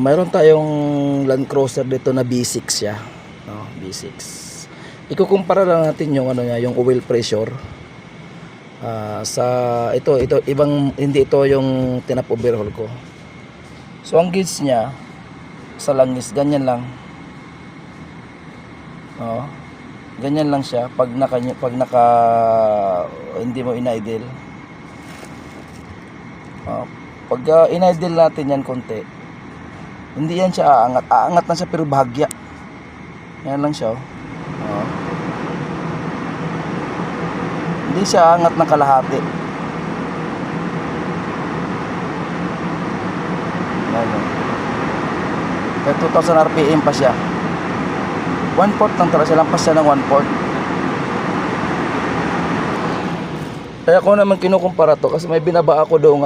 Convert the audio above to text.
Mayroon tayong Land Cruiser dito na B6 siya, no, B6. Ikukumpara lang natin yung ano niya, yung oil pressure. Sa ito ibang, hindi ito yung tinap overhaul ko. So ang gauge niya sa langis ganyan lang. Oh, ganyan lang siya pag naka hindi mo in-idle. Pag in-idle natin yan konti, hindi yan siya aangat. Aangat na siya pero bahagya. Yan lang siya, oh. Oh. Hindi siya aangat ng kalahati. Yan, oh. Kaya 2,000 RPM pa siya. 1/4 lang talaga siya. Lampas siya ng 1/4. Kaya ako naman kinukumpara to kasi may binaba ako doong